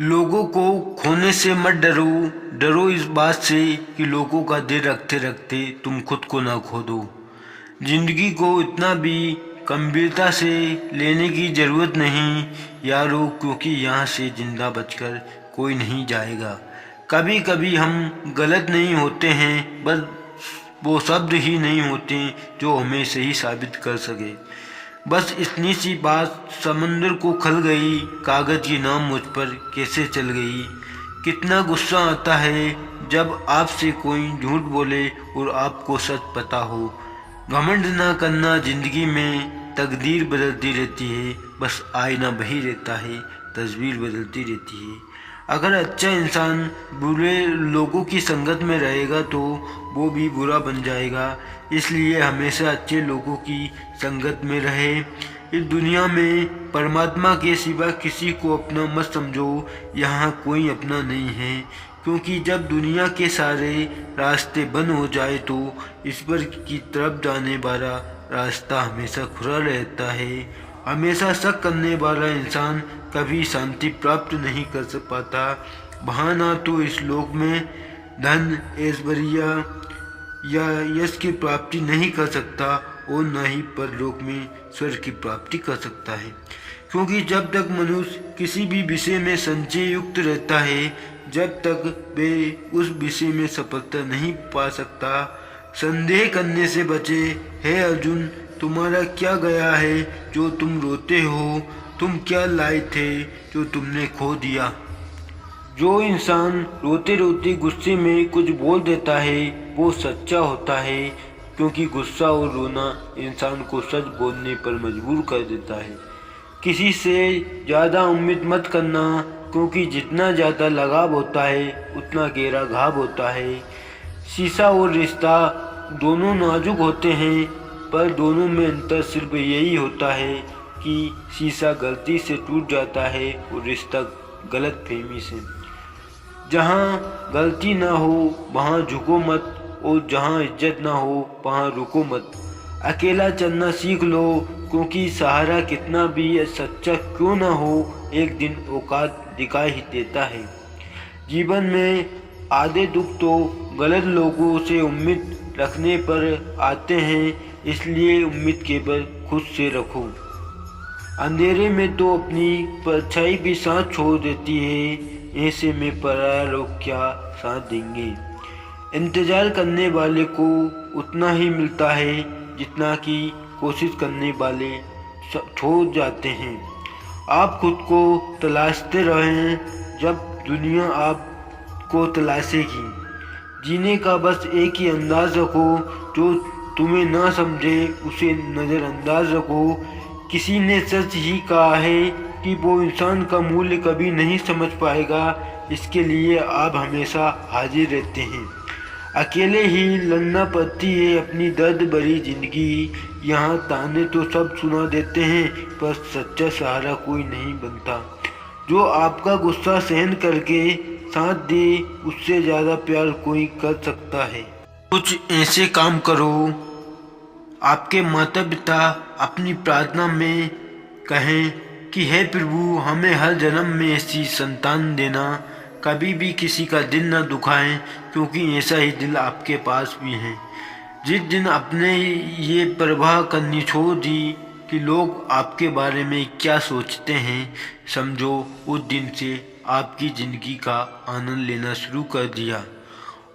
लोगों को खोने से मत डरो, डरो इस बात से कि लोगों का दिल रखते रखते तुम खुद को ना खो दो। जिंदगी को इतना भी गंभीरता से लेने की ज़रूरत नहीं यारो, क्योंकि यहाँ से जिंदा बचकर कोई नहीं जाएगा। कभी कभी हम गलत नहीं होते हैं, बस वो शब्द ही नहीं होते जो हमें सही साबित कर सके। बस इतनी सी बात समंदर को खल गई, कागज की नाम मुझ पर कैसे चल गई। कितना गुस्सा आता है जब आपसे कोई झूठ बोले और आपको सच पता हो। घमंड ना करना, जिंदगी में तकदीर बदलती रहती है, बस आईना वही रहता है, तस्वीर बदलती रहती है। अगर अच्छा इंसान बुरे लोगों की संगत में रहेगा तो वो भी बुरा बन जाएगा। इसलिए हमेशा अच्छे लोगों की संगत में रहे। इस दुनिया में परमात्मा के सिवा किसी को अपना मत समझो, यहाँ कोई अपना नहीं है। क्योंकि जब दुनिया के सारे रास्ते बंद हो जाए तो ईश्वर की तरफ जाने वाला रास्ता हमेशा खुला रहता है। हमेशा शक करने वाला इंसान कभी शांति प्राप्त नहीं कर पाता। वहाँ ना तो इस लोक में धन ऐश्वर्य या यश की प्राप्ति नहीं कर सकता और न ही परलोक में स्वर्ग की प्राप्ति कर सकता है। क्योंकि जब तक मनुष्य किसी भी विषय में संचय युक्त रहता है, जब तक वे उस विषय में सफलता नहीं पा सकता। संदेह करने से बचे। हे अर्जुन, तुम्हारा क्या गया है जो तुम रोते हो? तुम क्या लाए थे जो तुमने खो दिया? जो इंसान रोते रोते गुस्से में कुछ बोल देता है वो सच्चा होता है, क्योंकि गुस्सा और रोना इंसान को सच बोलने पर मजबूर कर देता है। किसी से ज़्यादा उम्मीद मत करना, क्योंकि जितना ज़्यादा लगाव होता है उतना गहरा घाव होता है। शीशा और रिश्ता दोनों नाजुक होते हैं, पर दोनों में अंतर सिर्फ यही होता है कि शीशा गलती से टूट जाता है और रिश्ता गलतफहमी से। जहाँ गलती ना हो वहाँ झुको मत, और जहाँ इज्जत ना हो वहाँ रुको मत। अकेला चलना सीख लो, क्योंकि सहारा कितना भी सच्चा क्यों ना हो एक दिन औकात दिखा ही देता है। जीवन में आधे दुख तो गलत लोगों से उम्मीद रखने पर आते हैं, इसलिए उम्मीद केवल खुद से रखो। अंधेरे में तो अपनी परछाई भी साथ छोड़ देती है, ऐसे में पराया लोग क्या साथ देंगे। इंतजार करने वाले को उतना ही मिलता है जितना कि कोशिश करने वाले छोड़ जाते हैं। आप खुद को तलाशते रहें, जब दुनिया आपको तलाशेगी। जीने का बस एक ही अंदाज रखो, जो तुम्हें ना समझे उसे नज़रअंदाज रखो। किसी ने सच ही कहा है कि वो इंसान का मूल्य कभी नहीं समझ पाएगा, इसके लिए आप हमेशा हाजिर रहते हैं। अकेले ही लड़ना पड़ती है अपनी दर्द भरी जिंदगी। यहाँ ताने तो सब सुना देते हैं, पर सच्चा सहारा कोई नहीं बनता। जो आपका गुस्सा सहन करके साथ दे, उससे ज़्यादा प्यार कोई कर सकता है। कुछ ऐसे काम करो आपके माता पिता अपनी प्रार्थना में कहें कि हे प्रभु, हमें हर जन्म में ऐसी संतान देना, कभी भी किसी का दिल न दुखाएं, क्योंकि ऐसा ही दिल आपके पास भी है। जिस दिन आपने ये परवाह करनी छोड़ दी कि लोग आपके बारे में क्या सोचते हैं, समझो उस दिन से आपकी ज़िंदगी का आनंद लेना शुरू कर दिया।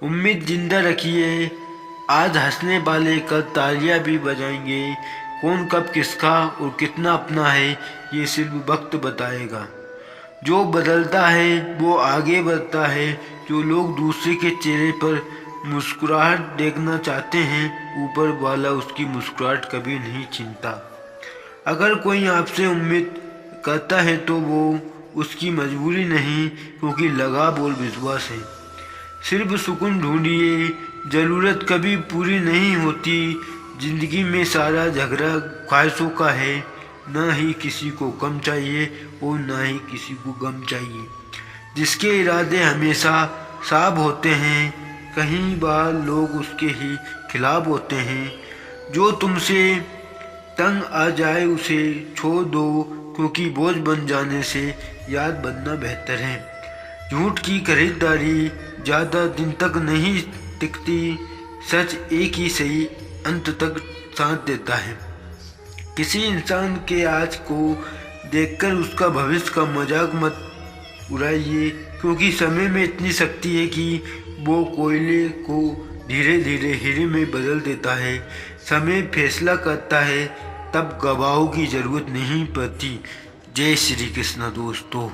उम्मीद जिंदा रखिए, आज हंसने वाले कल तालियां भी बजाएंगे। कौन कब किसका और कितना अपना है ये सिर्फ वक्त बताएगा। जो बदलता है वो आगे बढ़ता है। जो लोग दूसरे के चेहरे पर मुस्कुराहट देखना चाहते हैं, ऊपर वाला उसकी मुस्कुराहट कभी नहीं छीनता। अगर कोई आपसे उम्मीद करता है तो वो उसकी मजबूरी नहीं, क्योंकि लगाव और विश्वास है। सिर्फ सुकून ढूंढिए, ज़रूरत कभी पूरी नहीं होती। ज़िंदगी में सारा झगड़ा ख्वाहिशों का है, ना ही किसी को कम चाहिए और ना ही किसी को गम चाहिए। जिसके इरादे हमेशा साफ होते हैं, कहीं बार लोग उसके ही खिलाफ होते हैं। जो तुमसे तंग आ जाए उसे छोड़ दो, क्योंकि बोझ बन जाने से याद बनना बेहतर है। झूठ की खरीदारी ज़्यादा दिन तक नहीं टिकती, सच एक ही सही अंत तक साथ देता है। किसी इंसान के आज को देखकर उसका भविष्य का मजाक मत उड़ाइए, क्योंकि समय में इतनी शक्ति है कि वो कोयले को धीरे धीरे हीरे में बदल देता है। समय फैसला करता है, तब गवाहों की जरूरत नहीं पड़ती। जय श्री कृष्ण दोस्तों।